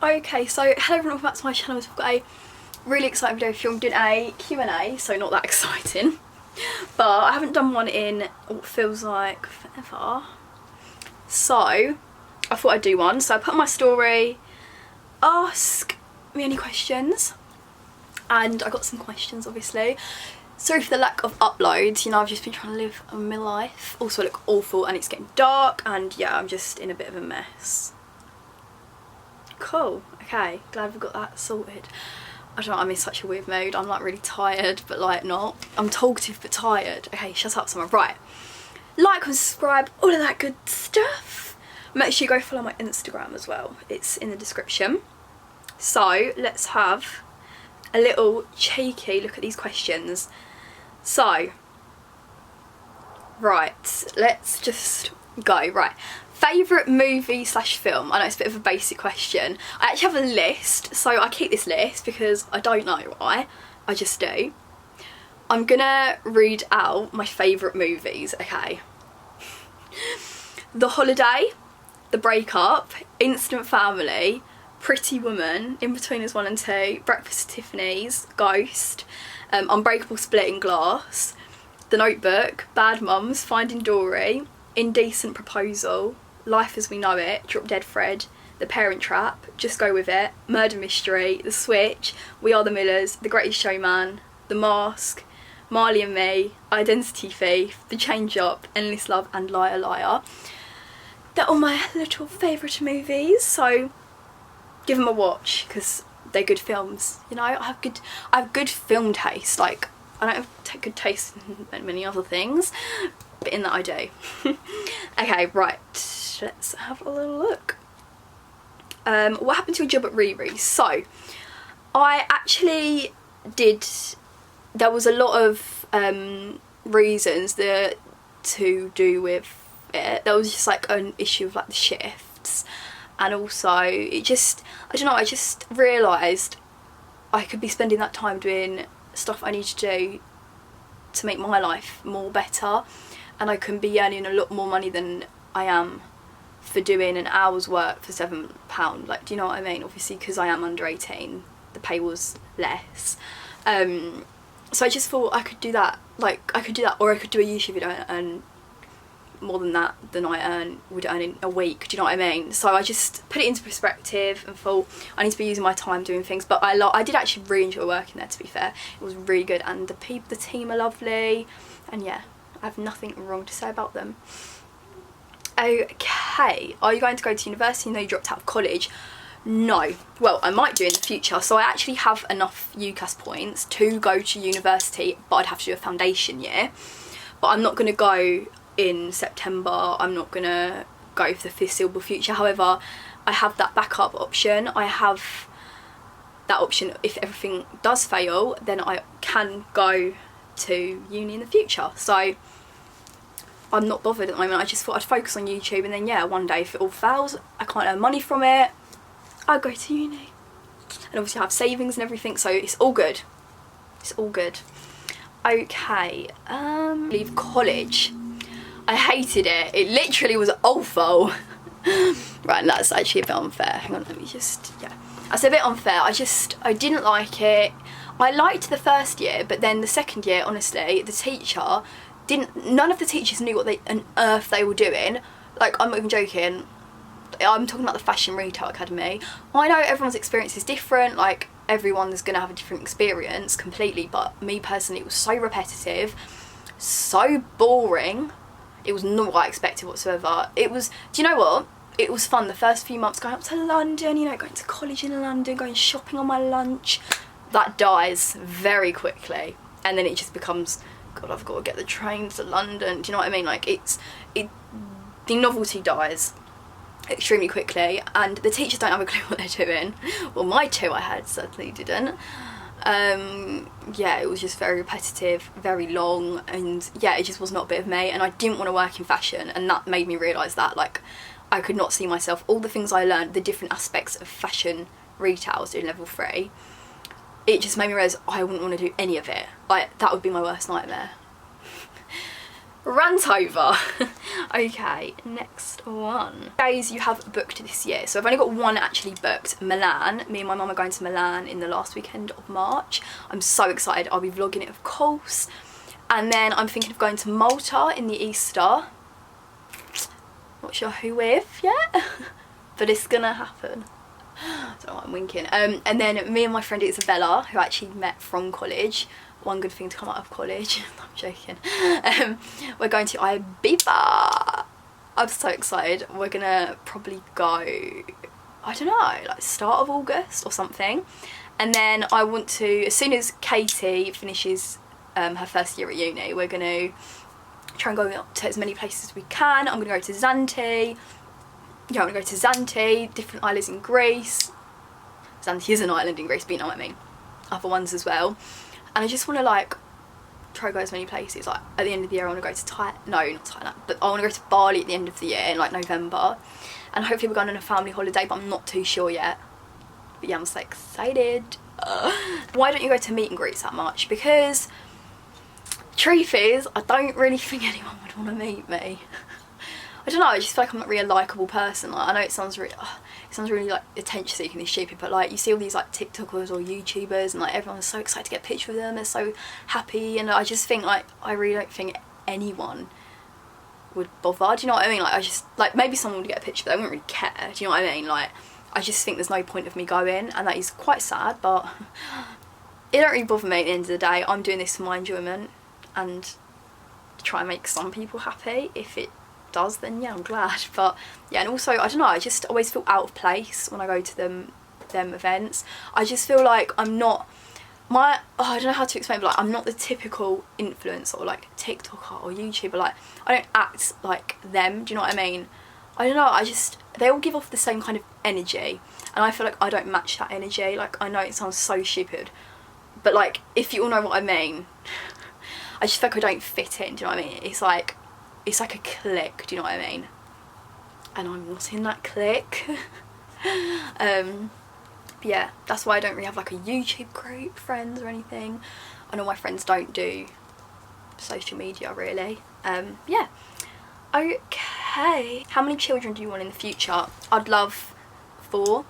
Okay, so hello everyone, welcome back to my channel. We've got a really exciting video filmed in a Q&A, so not that exciting. But I haven't done one in what feels like forever. So I thought I'd do one. So I put on my story, ask me any questions. And I got some questions, obviously. Sorry for the lack of uploads, you know, I've just been trying to live my life. Also I look awful and it's getting dark and yeah, I'm just in a bit of a mess. Cool, okay, glad we've got that sorted. I don't know, I'm in such a weird mood. I'm like really tired, but like not. I'm talkative but tired. Okay, shut up someone. Right, like and subscribe, all of that good stuff. Make sure you go follow my Instagram as well. It's in the description. So let's have a little cheeky look at these questions. So, right, let's just go. Right, favourite movie slash film. I know it's a bit of a basic question. I actually have a list, so I keep this list because I don't know why, I just do. I'm gonna read out my favourite movies, okay? The Holiday, The Breakup, Instant Family, Pretty Woman, In-Betweeners 1 and 2, Breakfast at Tiffany's, Ghost, Unbreakable Splitting Glass, The Notebook, Bad Mums, Finding Dory, Indecent Proposal, Life as We Know It, Drop Dead Fred, The Parent Trap, Just Go With It, Murder Mystery, The Switch, We Are the Millers, The Greatest Showman, The Mask, Marley and Me, Identity Thief, The Change Up, Endless Love and Liar Liar. They're all my little favourite movies, so give them a watch because they're good films. You know, I have good film taste. Like, I don't have good taste in many other things, but in that I do. Okay, right, let's have a little look. What happened to your job at Riri? So I actually did, there was a lot of reasons that to do with it. There was just like an issue of like the shifts, and also it just, I don't know, I just realised I could be spending that time doing stuff I need to do to make my life more better, and I can be earning a lot more money than I am for doing an hour's work for £7. Like, do you know what I mean? Obviously because I am under 18 the pay was less, so I just thought I could do that. Like, I could do that, or I could do a YouTube video and earn more than that than I would earn in a week. Do you know what I mean? So I just put it into perspective and thought I need to be using my time doing things. But I did actually really enjoy working there, to be fair. It was really good, and the team are lovely, and yeah, I have nothing wrong to say about them. Okay, are you going to go to university? No, you dropped out of college. No, well, I might do in the future. So I actually have enough UCAS points to go to university, but I'd have to do a foundation year. But I'm not going to go in September. I'm not going to go for the foreseeable future. However, I have that backup option. I have that option if everything does fail, then I can go to uni in the future. So I'm not bothered at the moment. I just thought I'd focus on YouTube, and then yeah, one day if it all fails, I can't earn money from it, I'll go to uni. And obviously I have savings and everything, so it's all good. It's all good. Okay, leave college. I hated it. It literally was awful. Right, and that's actually a bit unfair. Hang on, let me just, yeah. That's a bit unfair. I didn't like it. I liked the first year, but then the second year, honestly, the teacher none of the teachers knew what on earth they were doing. Like, I'm not even joking. I'm talking about the Fashion Retail Academy. I know everyone's experience is different, like everyone's gonna have a different experience completely, but me personally, it was so repetitive, so boring. It was not what I expected whatsoever. It was, do you know what? It was fun the first few months going up to London, you know, going to college in London, going shopping on my lunch. That dies very quickly, and then it just becomes, God, I've got to get the train to London. Do you know what I mean? Like, the novelty dies extremely quickly, and the teachers don't have a clue what they're doing. Well, my two I had certainly didn't. Yeah, it was just very repetitive, very long, and yeah, it just was not a bit of me, and I didn't want to work in fashion, and that made me realise that, like, I could not see myself, all the things I learned, the different aspects of fashion retail, I was doing level 3, it just made me realise I wouldn't want to do any of it. Like, that would be my worst nightmare. Rant over. Okay, next one. Days you have booked this year. So I've only got one actually booked. Milan. Me and my mum are going to Milan in the last weekend of March. I'm so excited. I'll be vlogging it, of course. And then I'm thinking of going to Malta in the Easter. Not sure who with yet, but it's gonna happen. I don't know why I'm winking. And then me and my friend Isabella, who I actually met from college. One good thing to come out of college. I'm joking. We're going to Ibiza. I'm so excited. We're gonna probably go, I don't know, like start of August or something. And then I want to, as soon as Katie finishes her first year at uni, we're gonna try and go to as many places as we can. I'm gonna go to Zante. Yeah, I'm gonna go to Zante, different islands in Greece. Zante is an island in Greece, but you know what I mean. Other ones as well. And I just want to like try to go as many places. Like at the end of the year I want to go to not Thailand, but I want to go to Bali at the end of the year in like November. And hopefully we're going on a family holiday, but I'm not too sure yet. But yeah, I'm so excited. Why don't you go to meet and greets that much? Because truth is, I don't really think anyone would want to meet me. I don't know, I just feel like I'm not really a likeable person. Like I know it sounds really like attention seeking and stupid, but like you see all these like TikTokers or YouTubers and like everyone's so excited to get a picture with them, they're so happy, and I just think like I really don't think anyone would bother, do you know what I mean? Like I just, like maybe someone would get a picture but I wouldn't really care, do you know what I mean? Like I just think there's no point of me going, and that is quite sad, but it don't really bother me at the end of the day. I'm doing this for my enjoyment and to try and make some people happy. If it does, then yeah, I'm glad. But yeah, and also I don't know, I just always feel out of place when I go to them events. I just feel like I'm not I don't know how to explain, but like I'm not the typical influencer or like TikToker or YouTuber. Like I don't act like them, do you know what I mean? I don't know, they all give off the same kind of energy, and I feel like I don't match that energy. Like I know it sounds so stupid, but like if you all know what I mean, I just feel like I don't fit in, do you know what I mean? It's like a clique, do you know what I mean? And I'm not in that clique. Yeah, that's why I don't really have like a YouTube group, friends or anything. I know my friends don't do social media really. Yeah. Okay. How many children do you want in the future? I'd love 4,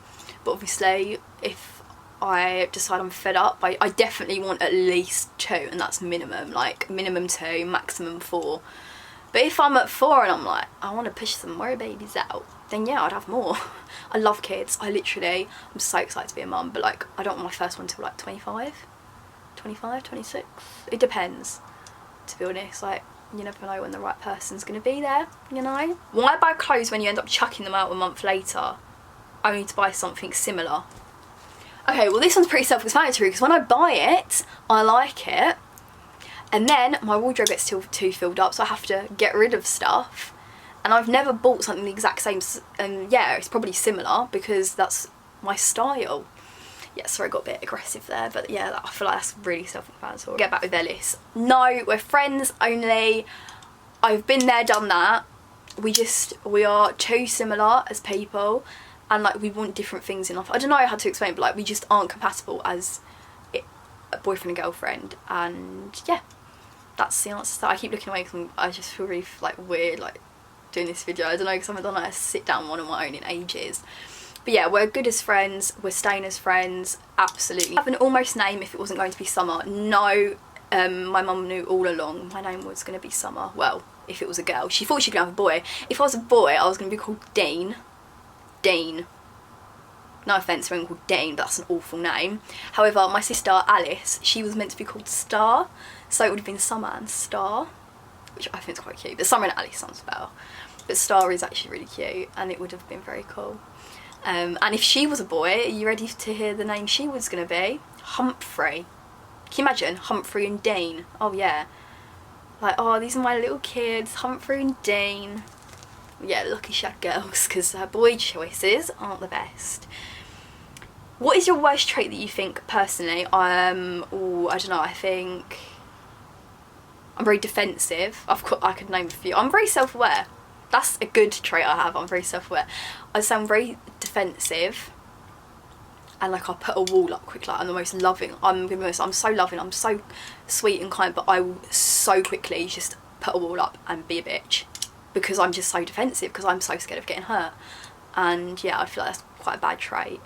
but obviously if I decide I'm fed up, I definitely want at least 2, and that's minimum. Like minimum 2, maximum 4. But if I'm at 4 and I'm like, I want to push some more babies out, then yeah, I'd have more. I love kids. I'm so excited to be a mum, but like, I don't want my first one till like 25, 26. It depends, to be honest. Like, you never know when the right person's going to be there, you know? Why buy clothes when you end up chucking them out a month later, only to buy something similar? Okay, well this one's pretty self-explanatory, because when I buy it, I like it. And then my wardrobe gets too filled up, so I have to get rid of stuff. And I've never bought something the exact same, and yeah, it's probably similar because that's my style. Yeah, sorry, I got a bit aggressive there, but yeah, I feel like that's really self-explanatory. Get back with Ellis. No, we're friends only. I've been there, done that. We are too similar as people, and like we want different things in life. I don't know how to explain, but like we just aren't compatible as a boyfriend and girlfriend, and yeah. That's the answer. So I keep looking away because I just feel really like weird like doing this video. I don't know, because I haven't done like a sit down one on my own in ages. But yeah, we're good as friends, we're staying as friends, absolutely. I have an almost name if it wasn't going to be Summer. No, my mum knew all along my name was going to be Summer. Well, if it was a girl. She thought she could have a boy. If I was a boy, I was going to be called Dean. Dean. No offence to anyone called Dean, but that's an awful name. However, my sister Alice, she was meant to be called Star, so it would have been Summer and Star, which I think is quite cute. But Summer and Alice sounds better. But Star is actually really cute, and it would have been very cool. And if she was a boy, are you ready to hear the name she was going to be? Humphrey. Can you imagine? Humphrey and Dean. Oh yeah. Like, oh, these are my little kids, Humphrey and Dean. Yeah, lucky she had girls, because her boy choices aren't the best. What is your worst trait that you think personally? I don't know, I think I'm very defensive. I could name a few. I'm very self-aware. That's a good trait I have. I'm very self-aware. I sound very defensive, and like I'll put a wall up quick. Like I'm the most loving. I'm so loving. I'm so sweet and kind, but I will so quickly just put a wall up and be a bitch. because I'm just so defensive, because I'm so scared of getting hurt. And yeah, I feel like that's quite a bad trait.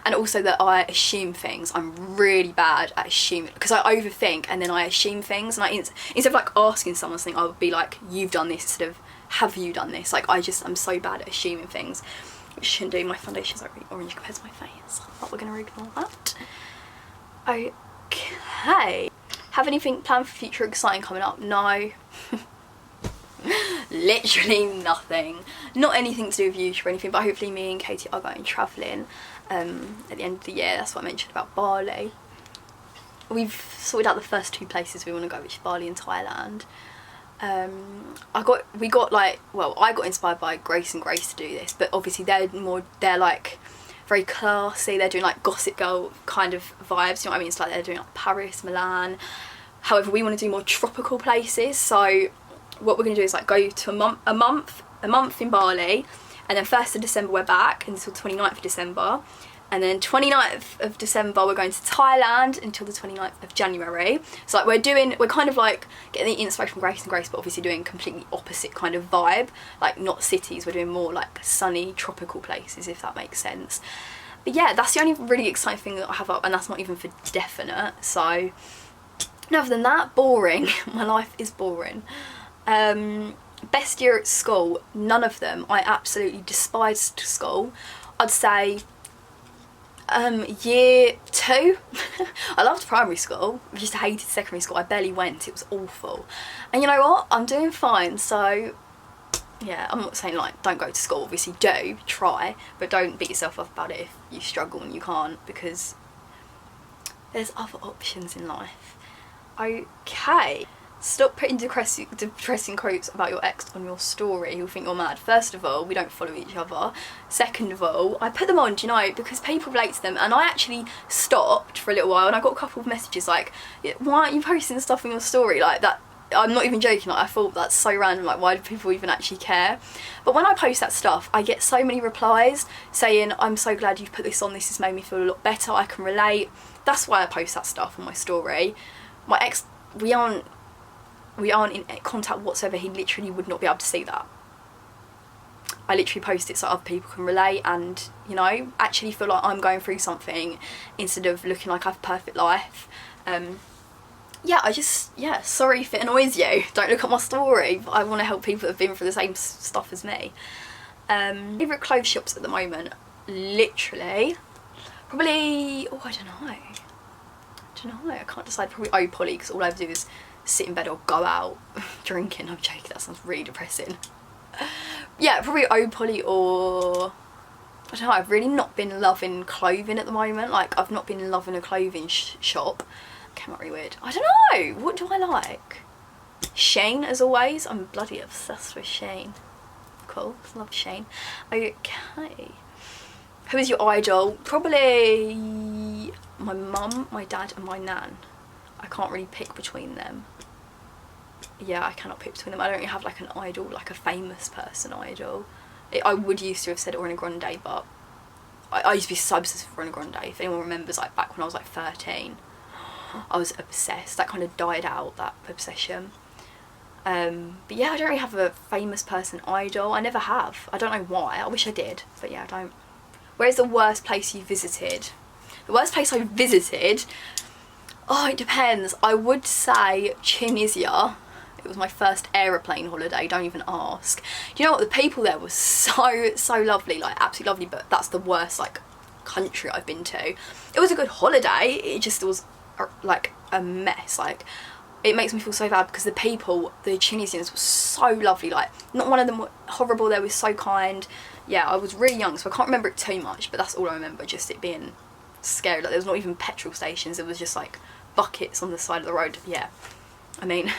And also that I assume things. I'm really bad at assuming, because I overthink and then I assume things, and I instead of like asking someone something, I would be like, you've done this, instead of have you done this. Like, I'm so bad at assuming things, which shouldn't do. My foundation's like really orange compared to my face, but we're gonna ignore that. Okay, have anything planned for future exciting coming up? No. Literally nothing. Not anything to do with YouTube or anything, but hopefully me and Katie are going travelling at the end of the year. That's what I mentioned about Bali. We've sorted out the first 2 places we want to go, which is Bali and Thailand. I got inspired by Grace and Grace to do this, but obviously they're like very classy. They're doing like Gossip Girl kind of vibes, you know what I mean? It's like they're doing like Paris, Milan. However, we want to do more tropical places, so what we're going to do is like go to a month in Bali, and then 1st of December we're back until 29th of December, and then 29th of December we're going to Thailand until the 29th of January. So like we're kind of like getting the inspiration from Grace and Grace, but obviously doing completely opposite kind of vibe, like not cities, we're doing more like sunny tropical places, if that makes sense. But yeah, that's the only really exciting thing that I have up, and that's not even for definite. So other than that, boring. My life is boring. Best year at school, none of them. I absolutely despised school. I'd say year 2. I loved primary school, I just hated secondary school. I barely went, it was awful. And you know what, I'm doing fine, so yeah, I'm not saying like don't go to school, obviously do, try, but don't beat yourself up about it if you struggle and you can't, because there's other options in life. Okay. Stop putting depressing quotes about your ex on your story. You'll think you're mad. First of all, we don't follow each other. Second of all, I put them on, do you know, because people relate to them, and I actually stopped for a little while and I got a couple of messages like, why aren't you posting stuff on your story like that? I'm not even joking, like I thought that's so random, like why do people even actually care? But when I post that stuff, I get so many replies saying, I'm so glad you've put this on, this has made me feel a lot better, I can relate. That's why I post that stuff on my story. My ex, we aren't in contact whatsoever. He literally would not be able to see that. I literally post it so other people can relate and, you know, actually feel like I'm going through something instead of looking like I have a perfect life. Yeah, sorry if it annoys you. Don't look at my story, but I want to help people that have been through the same stuff as me. Favourite clothes shops at the moment? Literally, probably, I don't know, I can't decide. Probably Opoly, because all I do is sit in bed or go out drinking. I'm joking, that sounds really depressing. Yeah, probably Opoly, or I don't know, I've really not been loving clothing at the moment. Like, I've not been loving a clothing shop. Came out really weird. I don't know, what do I like? Shein, as always. I'm bloody obsessed with Shein. Cool, love Shein. Okay, who is your idol? Probably my mum, my dad and my nan. I can't really pick between them. Yeah, I cannot pick between them. I don't really have like an idol, like a famous person idol. I would used to have said Ariana Grande, but I used to be so obsessed with Ariana Grande. If anyone remembers, like back when I was like 13, I was obsessed. That kind of died out, that obsession. But yeah, I don't really have a famous person idol. I never have. I don't know why. I wish I did, but yeah, I don't. Where's the worst place you visited? The worst place I visited? Oh, it depends. I would say Tunisia. It was my first aeroplane holiday, don't even ask. You know what, the people there were so lovely, like absolutely lovely, but that's the worst like country I've been to. It was a good holiday, it just was like a mess. Like, it makes me feel so bad because the people, the Tunisians, were so lovely. Like, not one of them were horrible, they were so kind. Yeah, I was really young, so I can't remember it too much, but that's all I remember, just it being scary. Like, there was not even petrol stations, it was just like buckets on the side of the road. Yeah, I mean,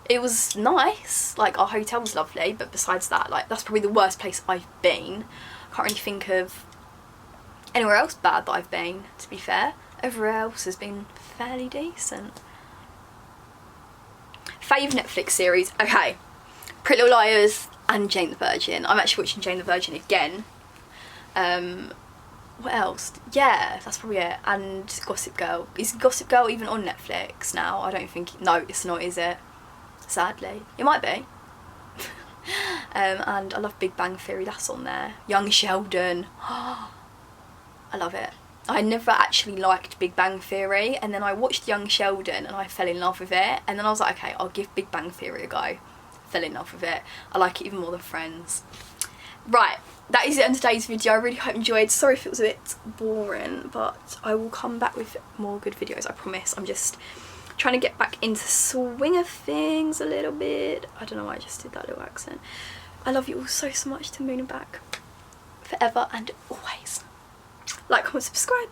it was nice, like our hotel was lovely, but besides that, like, that's probably the worst place I've been. I can't really think of anywhere else bad that I've been, to be fair. Everywhere else has been fairly decent. Fave Netflix series? Okay, Pretty Little Liars and Jane the Virgin. I'm actually watching Jane the Virgin again. What else? Yeah, that's probably it. And Gossip Girl. Is Gossip Girl even on Netflix now? I don't think... No, it's not, is it? Sadly. It might be. And I love Big Bang Theory, that's on there. Young Sheldon, I love it. I never actually liked Big Bang Theory, and then I watched Young Sheldon and I fell in love with it, and then I was like, okay, I'll give Big Bang Theory a go. Fell in love with it. I like it even more than Friends. Right, that is it on today's video. I really hope you enjoyed. Sorry if it was a bit boring, but I will come back with more good videos, I promise. I'm just trying to get back into swing of things a little bit. I don't know why I just did that little accent. I love you all so much, to the moon and back. Forever and always. Like, comment, subscribe.